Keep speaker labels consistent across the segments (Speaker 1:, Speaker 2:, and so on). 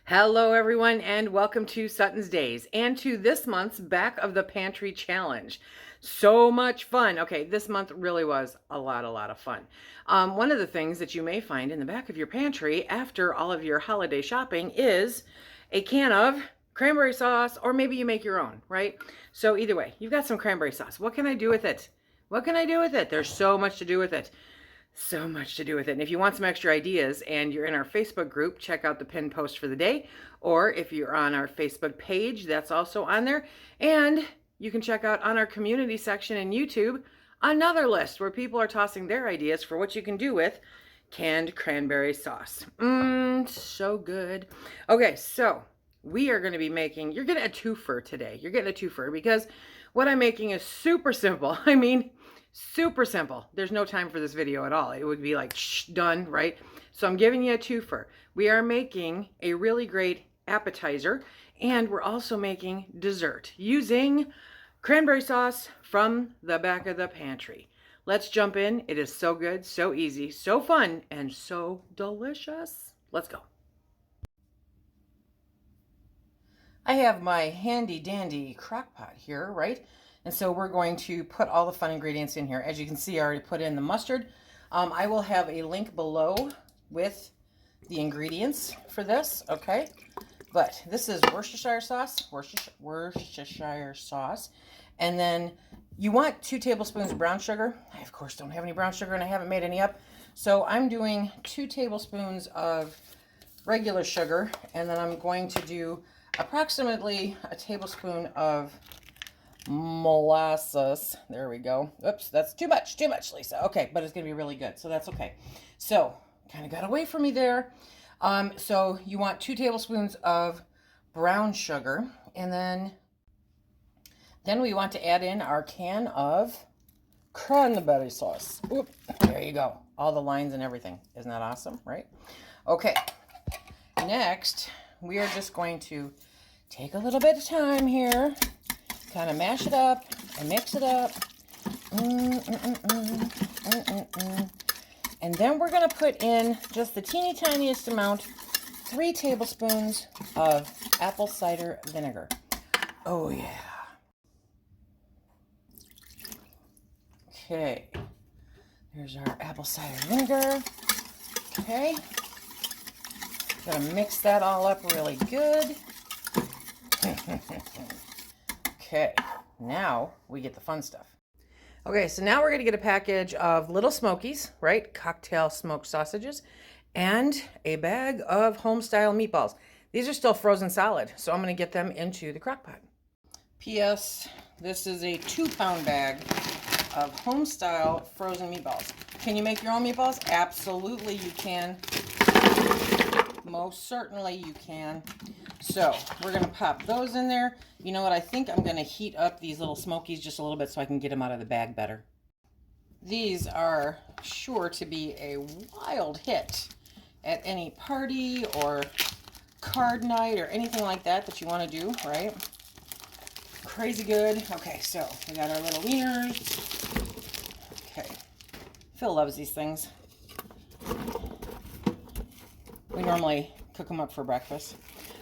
Speaker 1: Hello everyone and welcome to SuttonsDaze and to this month's Back of the Pantry Challenge. So much fun. Okay, this month really was a lot of fun. One of the things that you may find in the back of your pantry after all of your holiday shopping is a can of cranberry sauce, or maybe you make your own, right? So either way, you've got some cranberry sauce. What can I do with it? What can I do with it? There's so much to do with it. So much to do with it. And if you want some extra ideas and you're in our Facebook group, check out the pinned post for the day. Or if you're on our Facebook page, that's also on there. And you can check out on our community section in YouTube another list where people are tossing their ideas for what you can do with canned cranberry sauce. So good. Okay, so we are going to be making, you're getting a twofer today. You're getting a twofer because what I'm making is super simple. I mean, super simple. There's no time for this video at all. It would be like, done, right? So I'm giving you a twofer. We are making a really great appetizer, and we're also making dessert using cranberry sauce from the back of the pantry. Let's jump in. It is so good, so easy, so fun, and so delicious. Let's go. I have my handy dandy crock pot here, right? And so we're going to put all the fun ingredients in here. As you can see, I already put in the mustard. I will have a link below with the ingredients for this, okay? But this is Worcestershire sauce, Worcestershire sauce. And then you want 2 tablespoons of brown sugar. I, of course, don't have any brown sugar and I haven't made any up. So I'm doing 2 tablespoons of regular sugar. And then I'm going to do approximately a tablespoon of molasses. There we go. Oops, that's too much, Lisa. Okay, but it's gonna be really good, so that's okay. So kind of got away from me there. So you want 2 tablespoons of brown sugar, and then we want to add in our can of cranberry sauce. Oop, there you go. All the lines and everything. Isn't that awesome, right? Okay. Next, we are just going to take a little bit of time here. Kind of mash it up and mix it up. And then we're going to put in just the teeny tiniest amount, 3 tablespoons of apple cider vinegar. Oh yeah. Okay. There's our apple cider vinegar. Okay. Gonna mix that all up really good. Okay, now we get the fun stuff. Okay, so now we're going to get a package of Little Smokies, right? Cocktail smoked sausages, and a bag of home-style meatballs. These are still frozen solid, so I'm going to get them into the crock pot. P.S. This is a 2-pound bag of home-style frozen meatballs. Can you make your own meatballs? Absolutely you can. Most certainly you can. So we're going to pop those in there. You know what? I think I'm going to heat up these Little Smokies just a little bit so I can get them out of the bag better. These are sure to be a wild hit at any party or card night or anything like that you want to do, right? Crazy good. Okay, so we got our little wieners. Okay. Phil loves these things. We normally cook them up for breakfast.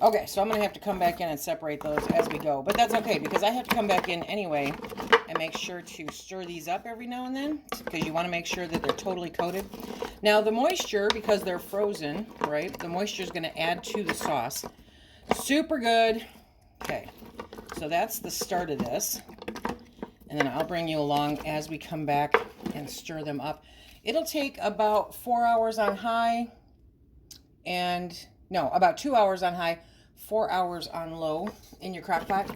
Speaker 1: Okay, so I'm going to have to come back in and separate those as we go. But that's okay, because I have to come back in anyway and make sure to stir these up every now and then, because you want to make sure that they're totally coated. Now, the moisture, because they're frozen, right, the moisture is going to add to the sauce. Super good. Okay, so that's the start of this. And then I'll bring you along as we come back and stir them up. It'll take about 4 hours on high and... no, about 2 hours on high, 4 hours on low in your crock pot.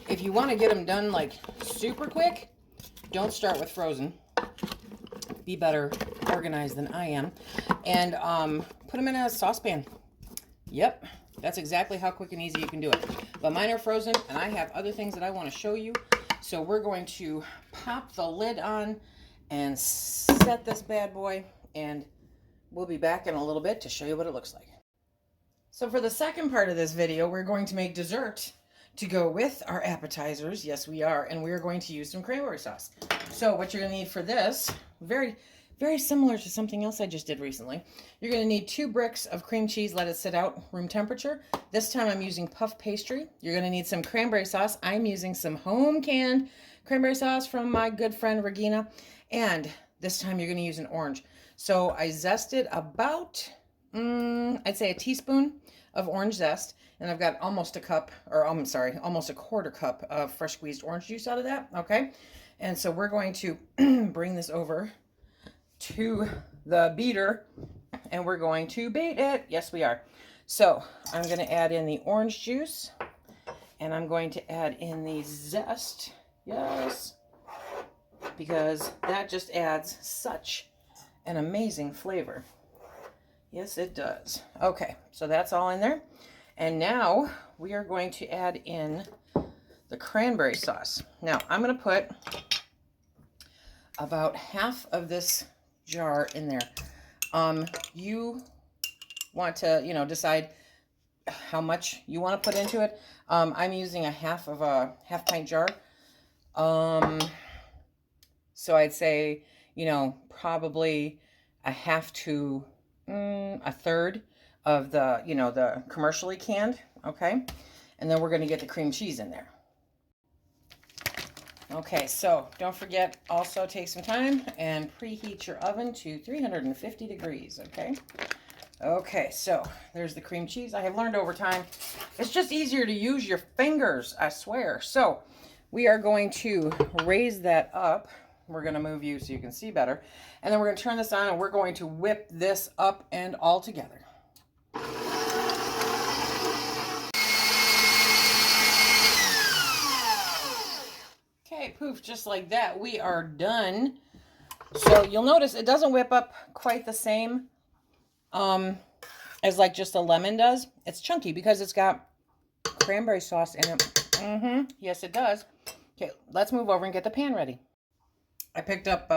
Speaker 1: If you want to get them done like super quick, don't start with frozen. Be better organized than I am. And put them in a saucepan. Yep, that's exactly how quick and easy you can do it. But mine are frozen, and I have other things that I want to show you. So we're going to pop the lid on and set this bad boy, and we'll be back in a little bit to show you what it looks like. So for the second part of this video, we're going to make dessert to go with our appetizers. Yes, we are. And we're going to use some cranberry sauce. So what you're going to need for this, very, very similar to something else I just did recently. You're going to need 2 bricks of cream cheese. Let it sit out room temperature. This time I'm using puff pastry. You're going to need some cranberry sauce. I'm using some home canned cranberry sauce from my good friend Regina. And this time you're going to use an orange. So I zested about, I'd say a teaspoon of orange zest. And I've got almost a cup, or I'm sorry, almost a quarter cup of fresh squeezed orange juice out of that. Okay. And so we're going to bring this over to the beater and we're going to beat it. Yes, we are. So I'm going to add in the orange juice and I'm going to add in the zest. Yes. Because that just adds such an amazing flavor. Yes, it does. Okay, so that's all in there. And now we are going to add in the cranberry sauce. Now I'm going to put about half of this jar in there. You want to, decide how much you want to put into it. I'm using a half pint jar. So I'd say, probably a half to a third of the, the commercially canned, okay? And then we're going to get the cream cheese in there. Okay, so don't forget, also take some time and preheat your oven to 350 degrees, okay? Okay, so there's the cream cheese. I have learned over time, it's just easier to use your fingers, I swear. So we are going to raise that up. We're going to move you so you can see better. And then we're going to turn this on and we're going to whip this up and all together. Okay, poof, just like that, we are done. So you'll notice it doesn't whip up quite the same as like just a lemon does. It's chunky because it's got cranberry sauce in it. Yes, it does. Okay, let's move over and get the pan ready. I picked up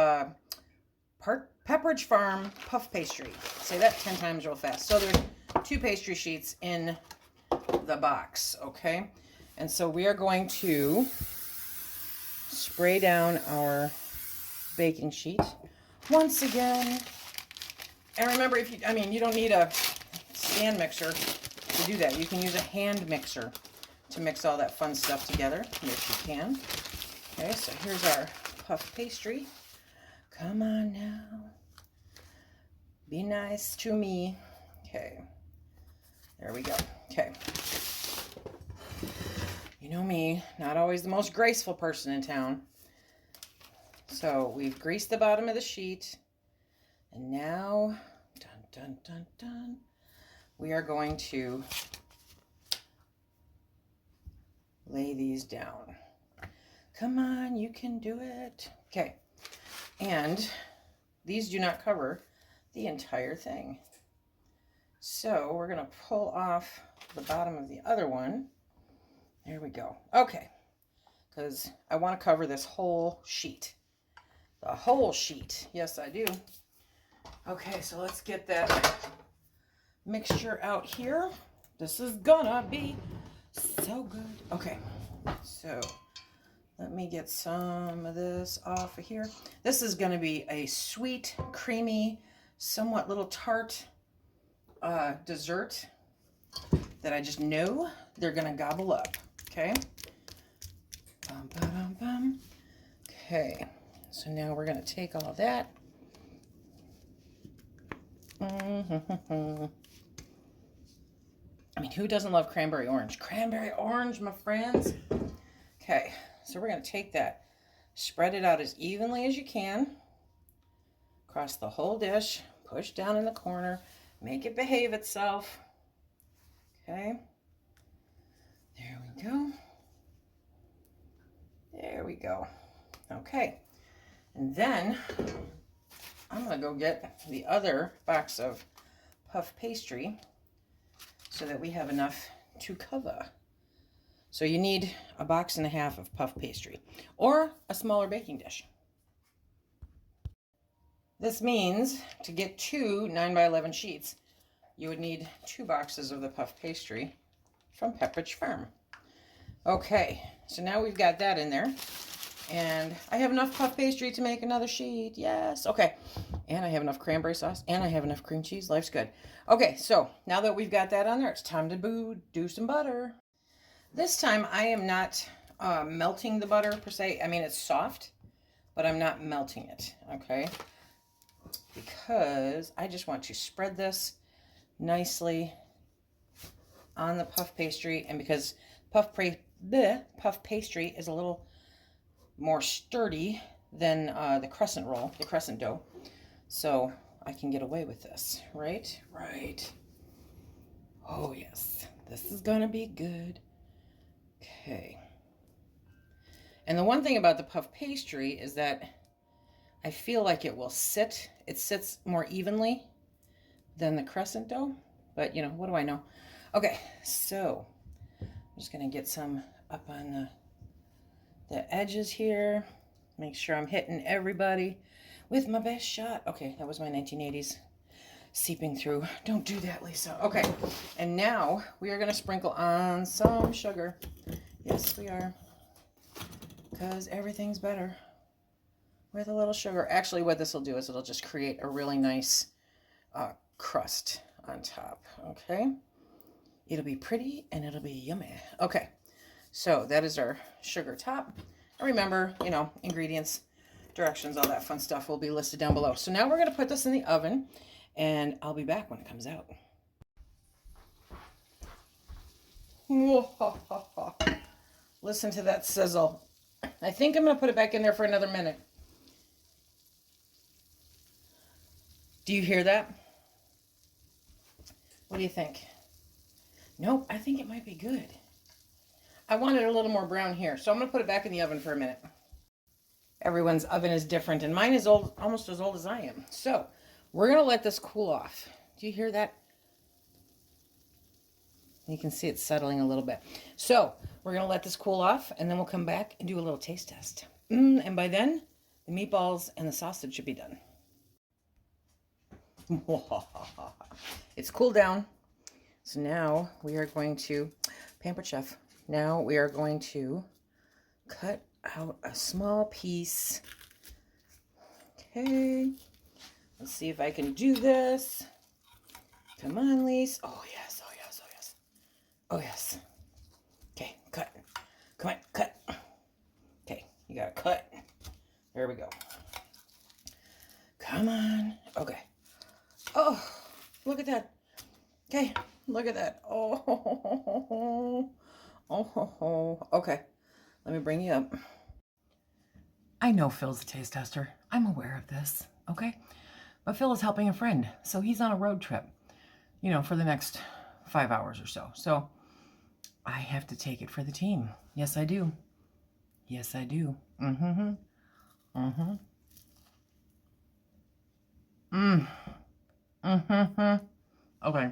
Speaker 1: Pepperidge Farm puff pastry. Say that 10 times real fast. So there's 2 pastry sheets in the box, okay? And so we are going to spray down our baking sheet once again. And remember, you don't need a stand mixer to do that. You can use a hand mixer to mix all that fun stuff together. Yes, you can. Okay, so here's our puff pastry. Come on now. Be nice to me. Okay. There we go. Okay. You know me, not always the most graceful person in town. So we've greased the bottom of the sheet. And now, dun, dun, dun, dun, we are going to lay these down. Come on, you can do it. Okay. And these do not cover the entire thing. So we're going to pull off the bottom of the other one. There we go. Okay. Because I want to cover this whole sheet. The whole sheet. Yes, I do. Okay, so let's get that mixture out here. This is gonna be so good. Okay, so let me get some of this off of here. This is gonna be a sweet, creamy, somewhat little tart dessert that I just know they're gonna gobble up. Okay. Bum, ba-dum, bum. Okay. So now we're gonna take all that. I mean, who doesn't love cranberry orange? Cranberry orange, my friends. Okay, so we're going to take that, spread it out as evenly as you can across the whole dish, push down in the corner, make it behave itself. Okay, there we go. There we go. Okay, and then I'm going to go get the other box of puff pastry so that we have enough to cover. So you need a box and a half of puff pastry or a smaller baking dish. This means to get 2 9x11 sheets, you would need 2 boxes of the puff pastry from Pepperidge Farm. Okay, so now we've got that in there. And I have enough puff pastry to make another sheet. Yes. Okay. And I have enough cranberry sauce. And I have enough cream cheese. Life's good. Okay, so now that we've got that on there, it's time to do some butter. This time I am not melting the butter per se. I mean, it's soft, but I'm not melting it. Okay. Because I just want to spread this nicely on the puff pastry. And because puff pastry is a little more sturdy than the crescent roll, the crescent dough. So I can get away with this, right? Right. Oh, yes. This is going to be good. Okay. And the one thing about the puff pastry is that I feel like it will sit. It sits more evenly than the crescent dough. But, you know, what do I know? Okay, so I'm just going to get some up on the edges here. Make sure I'm hitting everybody with my best shot. Okay, that was my 1980s seeping through. Don't do that, Lisa. Okay, and now we are going to sprinkle on some sugar. Yes, we are. Because everything's better with a little sugar. Actually, what this will do is it'll just create a really nice crust on top. Okay, it'll be pretty and it'll be yummy. Okay. So that is our sugar top. And remember, you know, ingredients, directions, all that fun stuff will be listed down below. So now we're going to put this in the oven, and I'll be back when it comes out. Listen to that sizzle. I think I'm going to put it back in there for another minute. Do you hear that? What do you think? Nope, I think it might be good. I want it a little more brown here, so I'm going to put it back in the oven for a minute. Everyone's oven is different, and mine is old, almost as old as I am. So we're going to let this cool off. Do you hear that? You can see it settling a little bit. So we're going to let this cool off, and then we'll come back and do a little taste test. And by then, the meatballs and the sausage should be done. It's cooled down. So now we are going to, Pampered Chef, now we are going to cut out a small piece. Okay. Let's see if I can do this. Come on, Lise. Oh, yes. Oh, yes. Oh, yes. Oh, yes. Okay, cut. Come on, cut. Okay, you got to cut. There we go. Come on. Okay. Oh, look at that. Okay, look at that. Oh, okay. Let me bring you up. I know Phil's a taste tester. I'm aware of this, okay? But Phil is helping a friend, so he's on a road trip, you know, for the next 5 hours or so. So I have to take it for the team. Yes, I do. Yes, I do. Okay.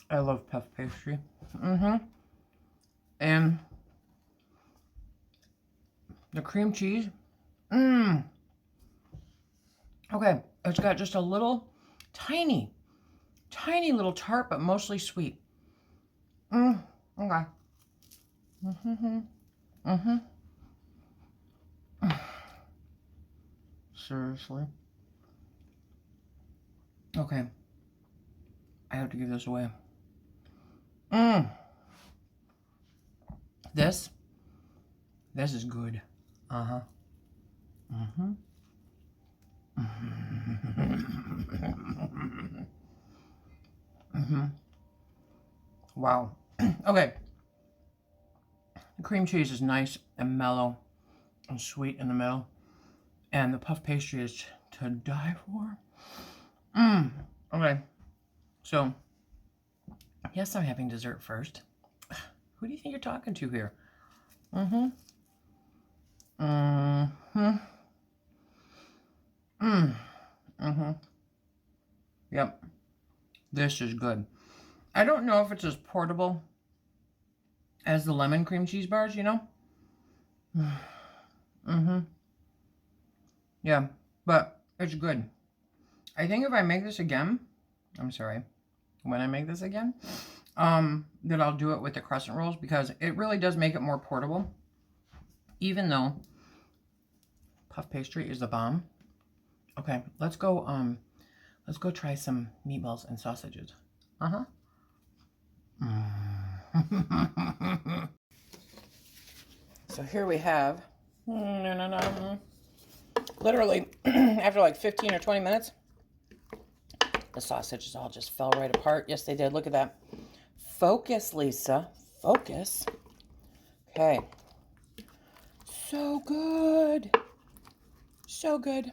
Speaker 1: I love puff pastry. And the cream cheese. Okay, it's got just a little tiny little tart, but mostly sweet. Okay. Seriously. Okay. I have to give this away. This is good. Wow. Okay. The cream cheese is nice and mellow and sweet in the middle. And the puff pastry is to die for. Okay. So, yes, I'm having dessert first. Who do you think you're talking to here? Yep. This is good. I don't know if it's as portable as the lemon cream cheese bars, you know? Yeah, but it's good. I think if I make this again, I'm sorry, when I make this again, that I'll do it with the crescent rolls because it really does make it more portable. even though puff pastry is the bomb. Okay, let's go try some meatballs and sausages. Uh-huh. So here we have, literally after like 15 or 20 minutes, the sausages all just fell right apart. Yes, they did. Look at that. Focus, Lisa. Focus. Okay. So good. So good.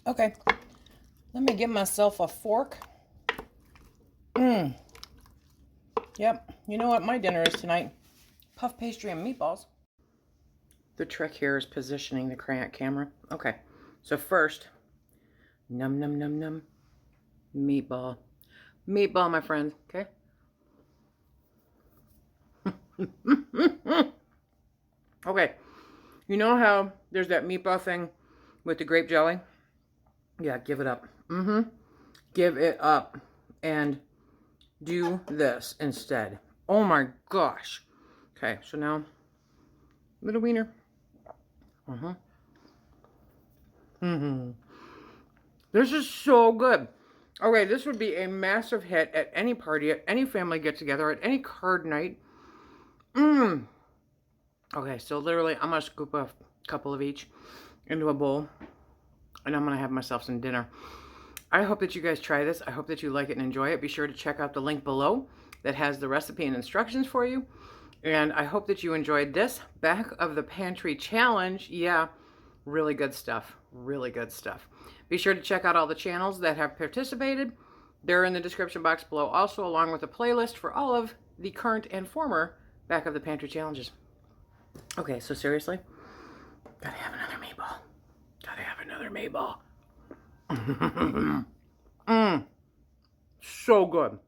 Speaker 1: Okay. Let me give myself a fork. Yep. You know what my dinner is tonight? Puff pastry and meatballs. The trick here is positioning the camera. Okay. So first, num num num num. Meatball. Meatball, my friends. Okay. Okay. You know how there's that meatball thing with the grape jelly? Yeah, give it up. Give it up. And do this instead. Oh my gosh. Okay, so now, little wiener. This is so good. Okay, this would be a massive hit at any party, at any family get-together, at any card night. Okay, so literally, I'm going to scoop a couple of each into a bowl, and I'm going to have myself some dinner. I hope that you guys try this. I hope that you like it and enjoy it. Be sure to check out the link below that has the recipe and instructions for you. And I hope that you enjoyed this back of the pantry challenge. Yeah, really good stuff. Really good stuff. Be sure to check out all the channels that have participated. They're in the description box below also, along with a playlist for all of the current and former back of the pantry challenges. Okay, so seriously, gotta have another meatball. Gotta have another meatball. So good.